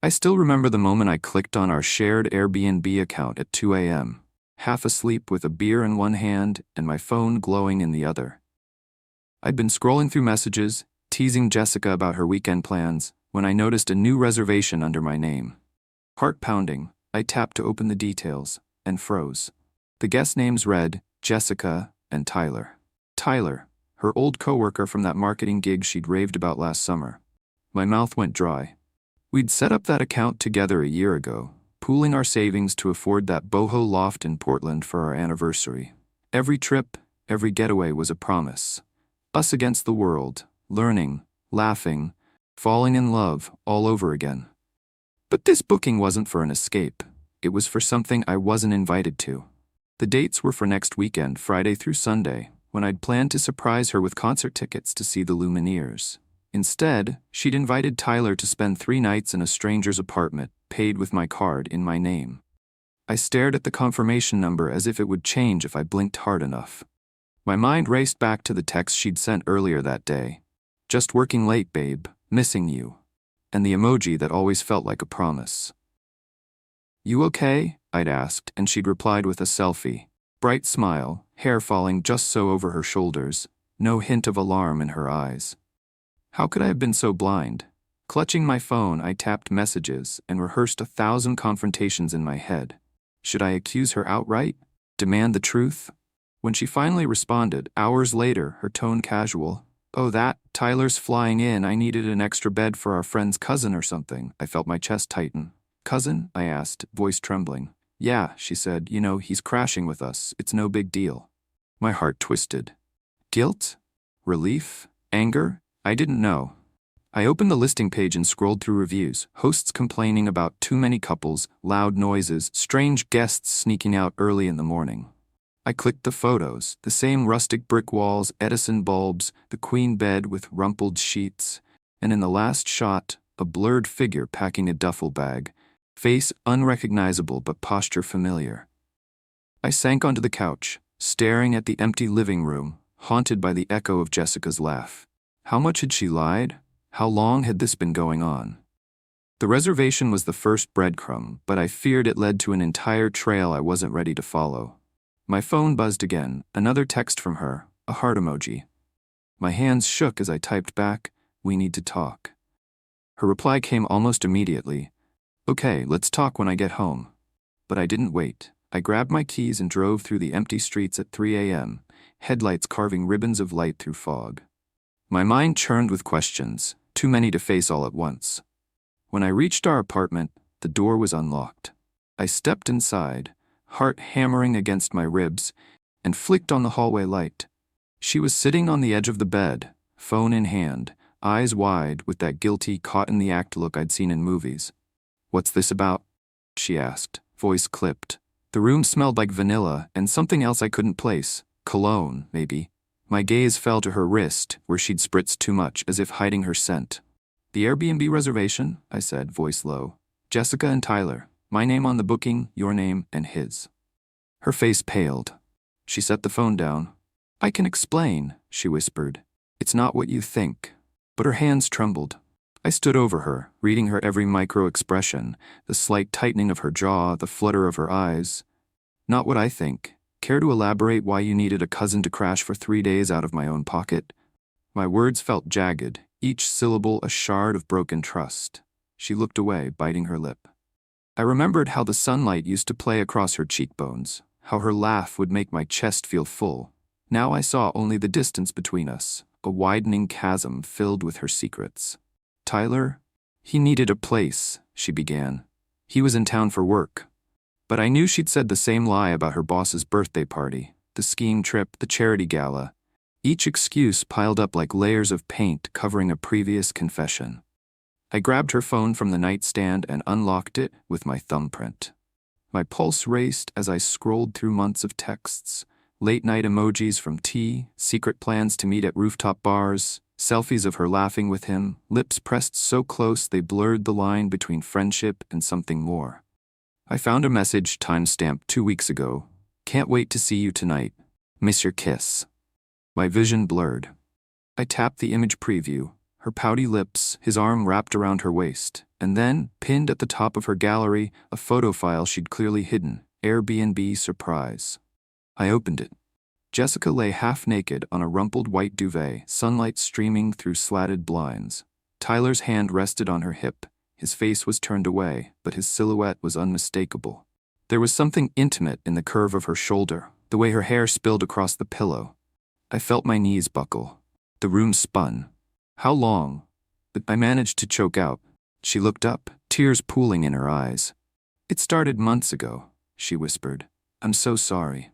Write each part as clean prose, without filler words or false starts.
I still remember the moment I clicked on our shared Airbnb account at 2 a.m., half asleep with a beer in one hand and my phone glowing in the other. I'd been scrolling through messages, teasing Jessica about her weekend plans, when I noticed a new reservation under my name. Heart pounding, I tapped to open the details, and froze. The guest names read Jessica and Tyler. Tyler, her old coworker from that marketing gig she'd raved about last summer. My mouth went dry. We'd set up that account together a year ago, pooling our savings to afford that boho loft in Portland for our anniversary. Every trip, every getaway was a promise. Us against the world, learning, laughing, falling in love all over again. But this booking wasn't for an escape. It was for something I wasn't invited to. The dates were for next weekend, Friday through Sunday, when I'd planned to surprise her with concert tickets to see the Lumineers. Instead, she'd invited Tyler to spend 3 nights in a stranger's apartment, paid with my card in my name. I stared at the confirmation number as if it would change if I blinked hard enough. My mind raced back to the text she'd sent earlier that day. Just working late, babe, missing you. And the emoji that always felt like a promise. You okay? I'd asked, and she'd replied with a selfie. Bright smile, hair falling just so over her shoulders, no hint of alarm in her eyes. How could I have been so blind? Clutching my phone, I tapped messages and rehearsed 1,000 confrontations in my head. Should I accuse her outright? Demand the truth? When she finally responded, hours later, her tone casual. Oh, Tyler's flying in. I needed an extra bed for our friend's cousin or something. I felt my chest tighten. Cousin? I asked, voice trembling. Yeah, she said, he's crashing with us. It's no big deal. My heart twisted. Guilt? Relief? Anger? I didn't know. I opened the listing page and scrolled through reviews, hosts complaining about too many couples, loud noises, strange guests sneaking out early in the morning. I clicked the photos, the same rustic brick walls, Edison bulbs, the queen bed with rumpled sheets, and in the last shot, a blurred figure packing a duffel bag, face unrecognizable but posture familiar. I sank onto the couch, staring at the empty living room, haunted by the echo of Jessica's laugh. How much had she lied? How long had this been going on? The reservation was the first breadcrumb, but I feared it led to an entire trail I wasn't ready to follow. My phone buzzed again, another text from her, a heart emoji. My hands shook as I typed back, "We need to talk." Her reply came almost immediately. "Okay, let's talk when I get home." But I didn't wait. I grabbed my keys and drove through the empty streets at 3 a.m., headlights carving ribbons of light through fog. My mind churned with questions, too many to face all at once. When I reached our apartment, the door was unlocked. I stepped inside, heart hammering against my ribs, and flicked on the hallway light. She was sitting on the edge of the bed, phone in hand, eyes wide with that guilty, caught-in-the-act look I'd seen in movies. "What's this about?" she asked, voice clipped. The room smelled like vanilla and something else I couldn't place. Cologne, maybe. My gaze fell to her wrist, where she'd spritzed too much, as if hiding her scent. "The Airbnb reservation?" I said, voice low. "Jessica and Tyler. My name on the booking, your name, and his." Her face paled. She set the phone down. "I can explain," she whispered. "It's not what you think." But her hands trembled. I stood over her, reading her every micro-expression, the slight tightening of her jaw, the flutter of her eyes. "Not what I think. Care to elaborate why you needed a cousin to crash for 3 days out of my own pocket?" My words felt jagged, each syllable a shard of broken trust. She looked away, biting her lip. I remembered how the sunlight used to play across her cheekbones, how her laugh would make my chest feel full. Now I saw only the distance between us, a widening chasm filled with her secrets. "Tyler? He needed a place," she began. "He was in town for work." But I knew she'd said the same lie about her boss's birthday party, the skiing trip, the charity gala. Each excuse piled up like layers of paint covering a previous confession. I grabbed her phone from the nightstand and unlocked it with my thumbprint. My pulse raced as I scrolled through months of texts, late-night emojis from tea, secret plans to meet at rooftop bars, selfies of her laughing with him, lips pressed so close they blurred the line between friendship and something more. I found a message time-stamped 2 weeks ago. "Can't wait to see you tonight. Miss your kiss." My vision blurred. I tapped the image preview, her pouty lips, his arm wrapped around her waist, and then, pinned at the top of her gallery, a photo file she'd clearly hidden. Airbnb surprise. I opened it. Jessica lay half-naked on a rumpled white duvet, sunlight streaming through slatted blinds. Tyler's hand rested on her hip. His face was turned away, but his silhouette was unmistakable. There was something intimate in the curve of her shoulder, the way her hair spilled across the pillow. I felt my knees buckle. The room spun. How long? But I managed to choke out. She looked up, tears pooling in her eyes. It started months ago, she whispered. I'm so sorry.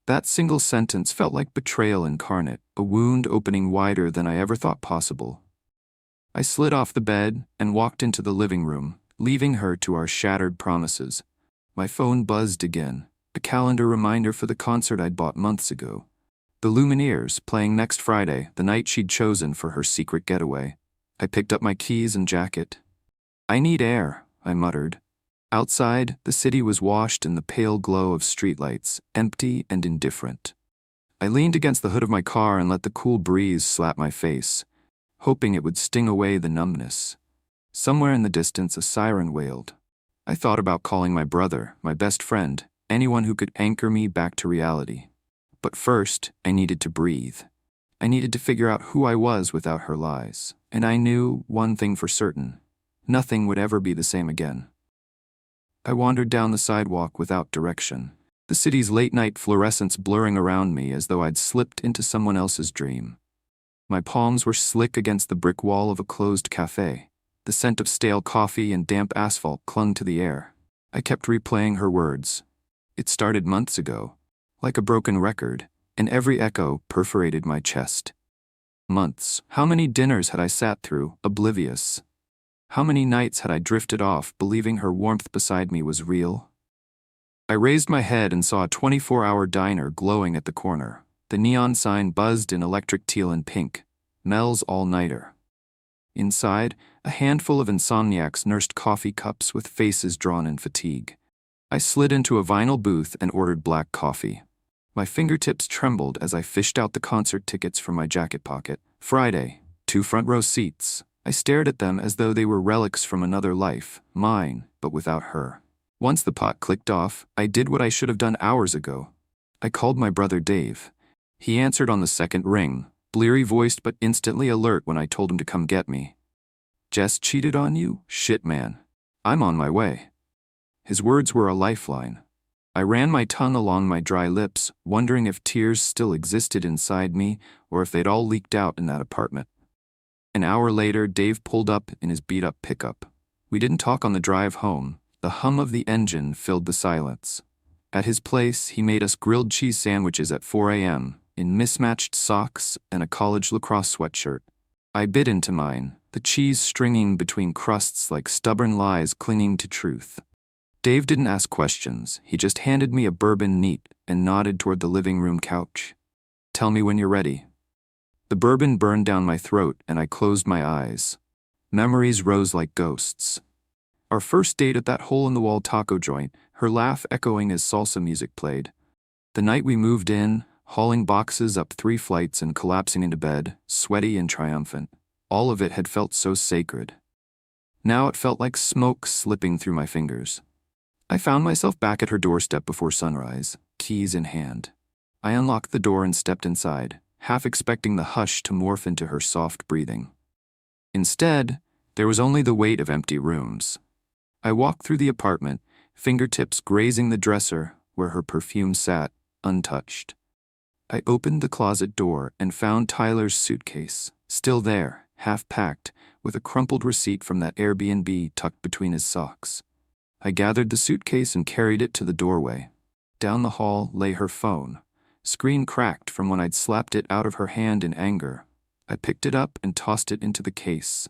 That single sentence felt like betrayal incarnate, a wound opening wider than I ever thought possible. I slid off the bed and walked into the living room, leaving her to our shattered promises. My phone buzzed again, a calendar reminder for the concert I'd bought months ago. The Lumineers, playing next Friday, the night she'd chosen for her secret getaway. I picked up my keys and jacket. I need air, I muttered. Outside, the city was washed in the pale glow of streetlights, empty and indifferent. I leaned against the hood of my car and let the cool breeze slap my face, hoping it would sting away the numbness. Somewhere in the distance, a siren wailed. I thought about calling my brother, my best friend, anyone who could anchor me back to reality. But first, I needed to breathe. I needed to figure out who I was without her lies. And I knew one thing for certain. Nothing would ever be the same again. I wandered down the sidewalk without direction, the city's late-night fluorescence blurring around me as though I'd slipped into someone else's dream. My palms were slick against the brick wall of a closed cafe. The scent of stale coffee and damp asphalt clung to the air. I kept replaying her words. It started months ago, like a broken record, and every echo perforated my chest. Months. How many dinners had I sat through, oblivious? How many nights had I drifted off, believing her warmth beside me was real? I raised my head and saw a 24-hour diner glowing at the corner. The neon sign buzzed in electric teal and pink. Mel's All-Nighter. Inside, a handful of insomniacs nursed coffee cups with faces drawn in fatigue. I slid into a vinyl booth and ordered black coffee. My fingertips trembled as I fished out the concert tickets from my jacket pocket. Friday, 2 front-row seats. I stared at them as though they were relics from another life, mine, but without her. Once the pot clicked off, I did what I should have done hours ago. I called my brother Dave. He answered on the second ring, bleary-voiced but instantly alert when I told him to come get me. Jess cheated on you? Shit, man. I'm on my way. His words were a lifeline. I ran my tongue along my dry lips, wondering if tears still existed inside me or if they'd all leaked out in that apartment. An hour later, Dave pulled up in his beat-up pickup. We didn't talk on the drive home. The hum of the engine filled the silence. At his place, he made us grilled cheese sandwiches at 4 a.m., in mismatched socks and a college lacrosse sweatshirt. I bit into mine, the cheese stringing between crusts like stubborn lies clinging to truth. Dave didn't ask questions. He just handed me a bourbon neat and nodded toward the living room couch. Tell me when you're ready. The bourbon burned down my throat and I closed my eyes. Memories rose like ghosts. Our first date at that hole-in-the-wall taco joint, her laugh echoing as salsa music played. The night we moved in, hauling boxes up 3 flights and collapsing into bed, sweaty and triumphant. All of it had felt so sacred. Now it felt like smoke slipping through my fingers. I found myself back at her doorstep before sunrise, keys in hand. I unlocked the door and stepped inside, half expecting the hush to morph into her soft breathing. Instead, there was only the weight of empty rooms. I walked through the apartment, fingertips grazing the dresser where her perfume sat, untouched. I opened the closet door and found Tyler's suitcase, still there, half-packed, with a crumpled receipt from that Airbnb tucked between his socks. I gathered the suitcase and carried it to the doorway. Down the hall lay her phone, screen cracked from when I'd slapped it out of her hand in anger. I picked it up and tossed it into the case.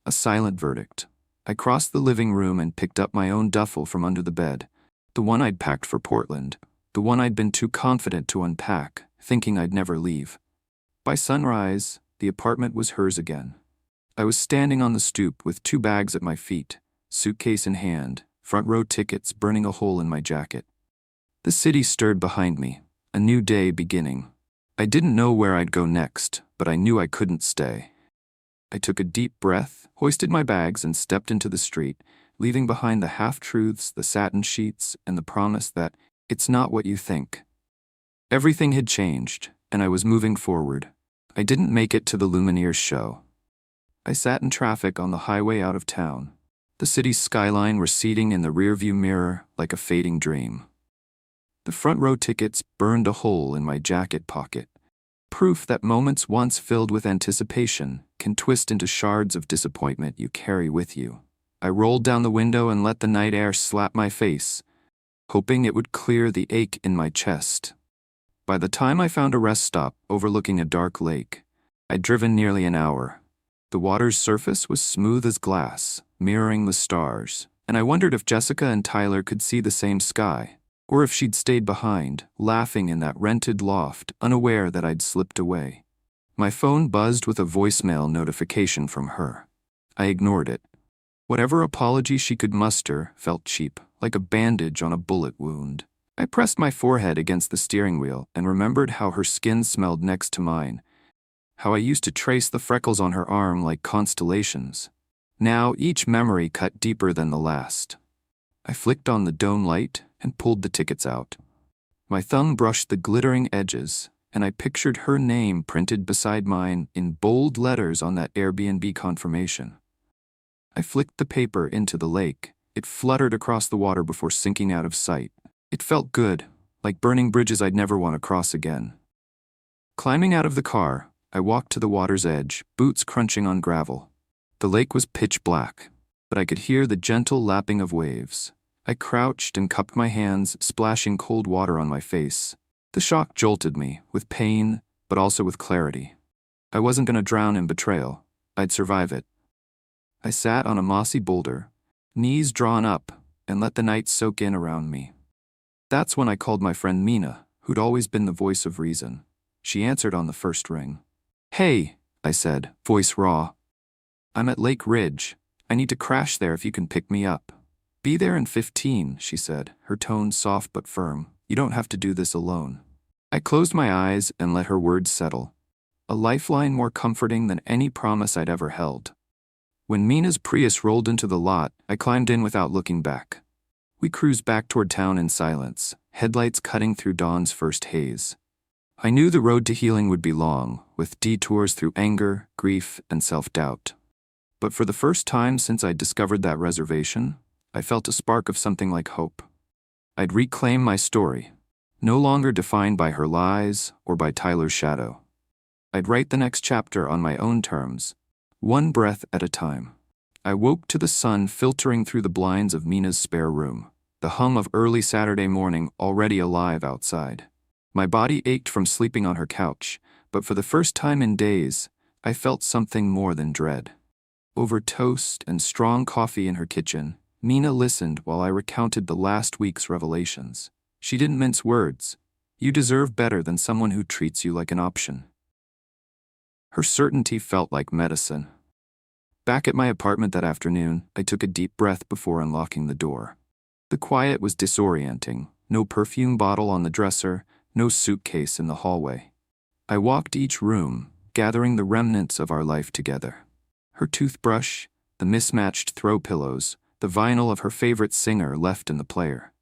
A silent verdict. I crossed the living room and picked up my own duffel from under the bed, the one I'd packed for Portland, the one I'd been too confident to unpack, thinking I'd never leave. By sunrise, the apartment was hers again. I was standing on the stoop with 2 bags at my feet, suitcase in hand, front row tickets burning a hole in my jacket. The city stirred behind me, a new day beginning. I didn't know where I'd go next, but I knew I couldn't stay. I took a deep breath, hoisted my bags, and stepped into the street, leaving behind the half-truths, the satin sheets, and the promise that it's not what you think. Everything had changed, and I was moving forward. I didn't make it to the Lumineers show. I sat in traffic on the highway out of town, the city's skyline receding in the rearview mirror like a fading dream. The front row tickets burned a hole in my jacket pocket, proof that moments once filled with anticipation can twist into shards of disappointment you carry with you. I rolled down the window and let the night air slap my face, hoping it would clear the ache in my chest. By the time I found a rest stop overlooking a dark lake, I'd driven nearly an hour. The water's surface was smooth as glass, mirroring the stars, and I wondered if Jessica and Tyler could see the same sky, or if she'd stayed behind, laughing in that rented loft, unaware that I'd slipped away. My phone buzzed with a voicemail notification from her. I ignored it. Whatever apology she could muster felt cheap, like a bandage on a bullet wound. I pressed my forehead against the steering wheel and remembered how her skin smelled next to mine, how I used to trace the freckles on her arm like constellations. Now each memory cut deeper than the last. I flicked on the dome light and pulled the tickets out. My thumb brushed the glittering edges, and I pictured her name printed beside mine in bold letters on that Airbnb confirmation. I flicked the paper into the lake. It fluttered across the water before sinking out of sight. It felt good, like burning bridges I'd never want to cross again. Climbing out of the car, I walked to the water's edge, boots crunching on gravel. The lake was pitch black, but I could hear the gentle lapping of waves. I crouched and cupped my hands, splashing cold water on my face. The shock jolted me, with pain, but also with clarity. I wasn't going to drown in betrayal. I'd survive it. I sat on a mossy boulder, knees drawn up, and let the night soak in around me. That's when I called my friend Mina, who'd always been the voice of reason. She answered on the first ring. "Hey," I said, voice raw. "I'm at Lake Ridge. I need to crash there if you can pick me up." "Be there in 15, she said, her tone soft but firm. "You don't have to do this alone." I closed my eyes and let her words settle. A lifeline more comforting than any promise I'd ever held. When Mina's Prius rolled into the lot, I climbed in without looking back. We cruised back toward town in silence, headlights cutting through dawn's first haze. I knew the road to healing would be long, with detours through anger, grief, and self-doubt. But for the first time since I'd discovered that reservation, I felt a spark of something like hope. I'd reclaim my story, no longer defined by her lies or by Tyler's shadow. I'd write the next chapter on my own terms, one breath at a time. I woke to the sun filtering through the blinds of Mina's spare room, the hum of early Saturday morning already alive outside. My body ached from sleeping on her couch, but for the first time in days, I felt something more than dread. Over toast and strong coffee in her kitchen, Mina listened while I recounted the last week's revelations. She didn't mince words. "You deserve better than someone who treats you like an option." Her certainty felt like medicine. Back at my apartment that afternoon, I took a deep breath before unlocking the door. The quiet was disorienting. No perfume bottle on the dresser, no suitcase in the hallway. I walked each room, gathering the remnants of our life together. Her toothbrush, the mismatched throw pillows, the vinyl of her favorite singer left in the player.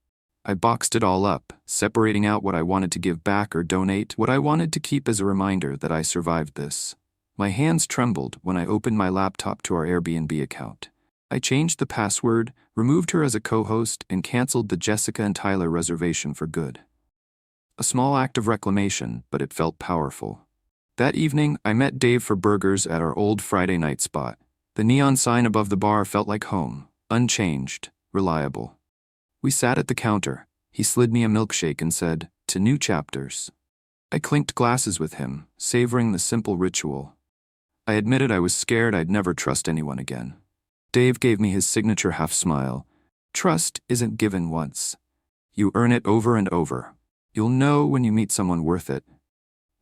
I boxed it all up, separating out what I wanted to give back or donate, what I wanted to keep as a reminder that I survived this. My hands trembled when I opened my laptop to our Airbnb account. I changed the password, removed her as a co-host, and canceled the Jessica and Tyler reservation for good. A small act of reclamation, but it felt powerful. That evening, I met Dave for burgers at our old Friday night spot. The neon sign above the bar felt like home, unchanged, reliable. We sat at the counter. He slid me a milkshake and said, "To new chapters." I clinked glasses with him, savoring the simple ritual. I admitted I was scared I'd never trust anyone again. Dave gave me his signature half-smile. "Trust isn't given once. You earn it over and over. You'll know when you meet someone worth it."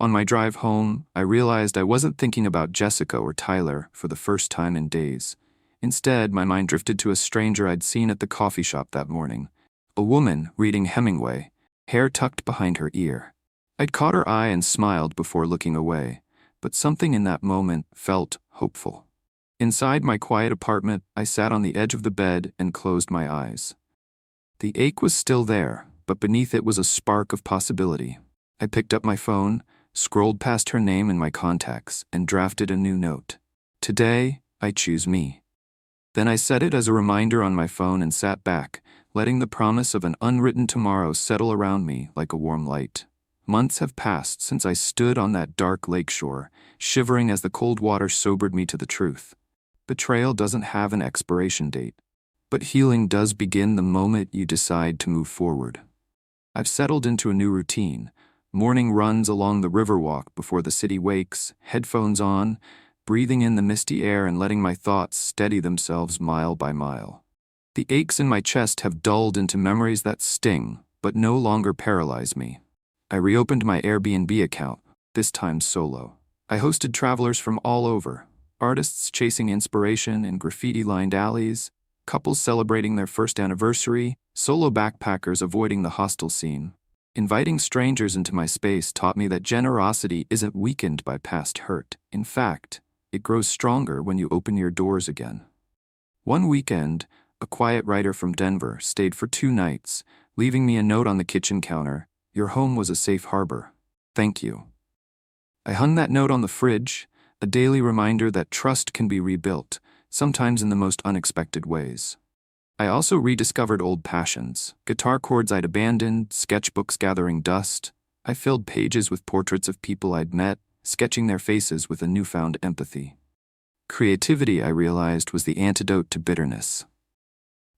On my drive home, I realized I wasn't thinking about Jessica or Tyler for the first time in days. Instead, my mind drifted to a stranger I'd seen at the coffee shop that morning. A woman reading Hemingway, hair tucked behind her ear. I'd caught her eye and smiled before looking away, but something in that moment felt hopeful. Inside my quiet apartment, I sat on the edge of the bed and closed my eyes. The ache was still there, but beneath it was a spark of possibility. I picked up my phone, scrolled past her name in my contacts, and drafted a new note. Today, I choose me. Then I set it as a reminder on my phone and sat back, letting the promise of an unwritten tomorrow settle around me like a warm light. Months have passed since I stood on that dark lakeshore, shivering as the cold water sobered me to the truth. Betrayal doesn't have an expiration date, but healing does begin the moment you decide to move forward. I've settled into a new routine. Morning runs along the riverwalk before the city wakes, headphones on, breathing in the misty air and letting my thoughts steady themselves mile by mile. The aches in my chest have dulled into memories that sting, but no longer paralyze me. I reopened my Airbnb account, this time solo. I hosted travelers from all over, artists chasing inspiration in graffiti-lined alleys, couples celebrating their first anniversary, solo backpackers avoiding the hostel scene. Inviting strangers into my space taught me that generosity isn't weakened by past hurt. In fact, it grows stronger when you open your doors again. One weekend, a quiet writer from Denver stayed for 2 nights, leaving me a note on the kitchen counter. Your home was a safe harbor. Thank you. I hung that note on the fridge, a daily reminder that trust can be rebuilt, sometimes in the most unexpected ways. I also rediscovered old passions, guitar chords I'd abandoned, sketchbooks gathering dust. I filled pages with portraits of people I'd met, sketching their faces with a newfound empathy. Creativity, I realized, was the antidote to bitterness.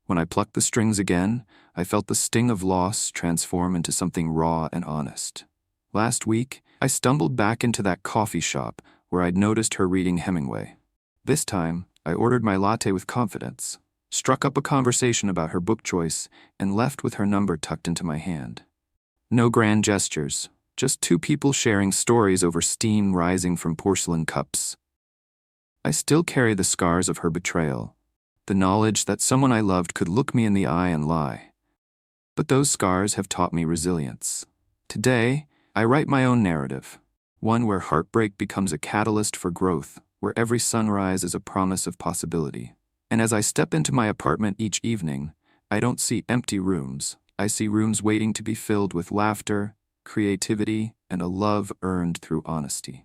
When I plucked the strings again, I felt the sting of loss transform into something raw and honest. Last week, I stumbled back into that coffee shop where I'd noticed her reading Hemingway. This time, I ordered my latte with confidence, struck up a conversation about her book choice, and left with her number tucked into my hand. No grand gestures, just 2 people sharing stories over steam rising from porcelain cups. I still carry the scars of her betrayal, the knowledge that someone I loved could look me in the eye and lie. But those scars have taught me resilience. Today, I write my own narrative, one where heartbreak becomes a catalyst for growth, where every sunrise is a promise of possibility. And as I step into my apartment each evening, I don't see empty rooms. I see rooms waiting to be filled with laughter, creativity, and a love earned through honesty.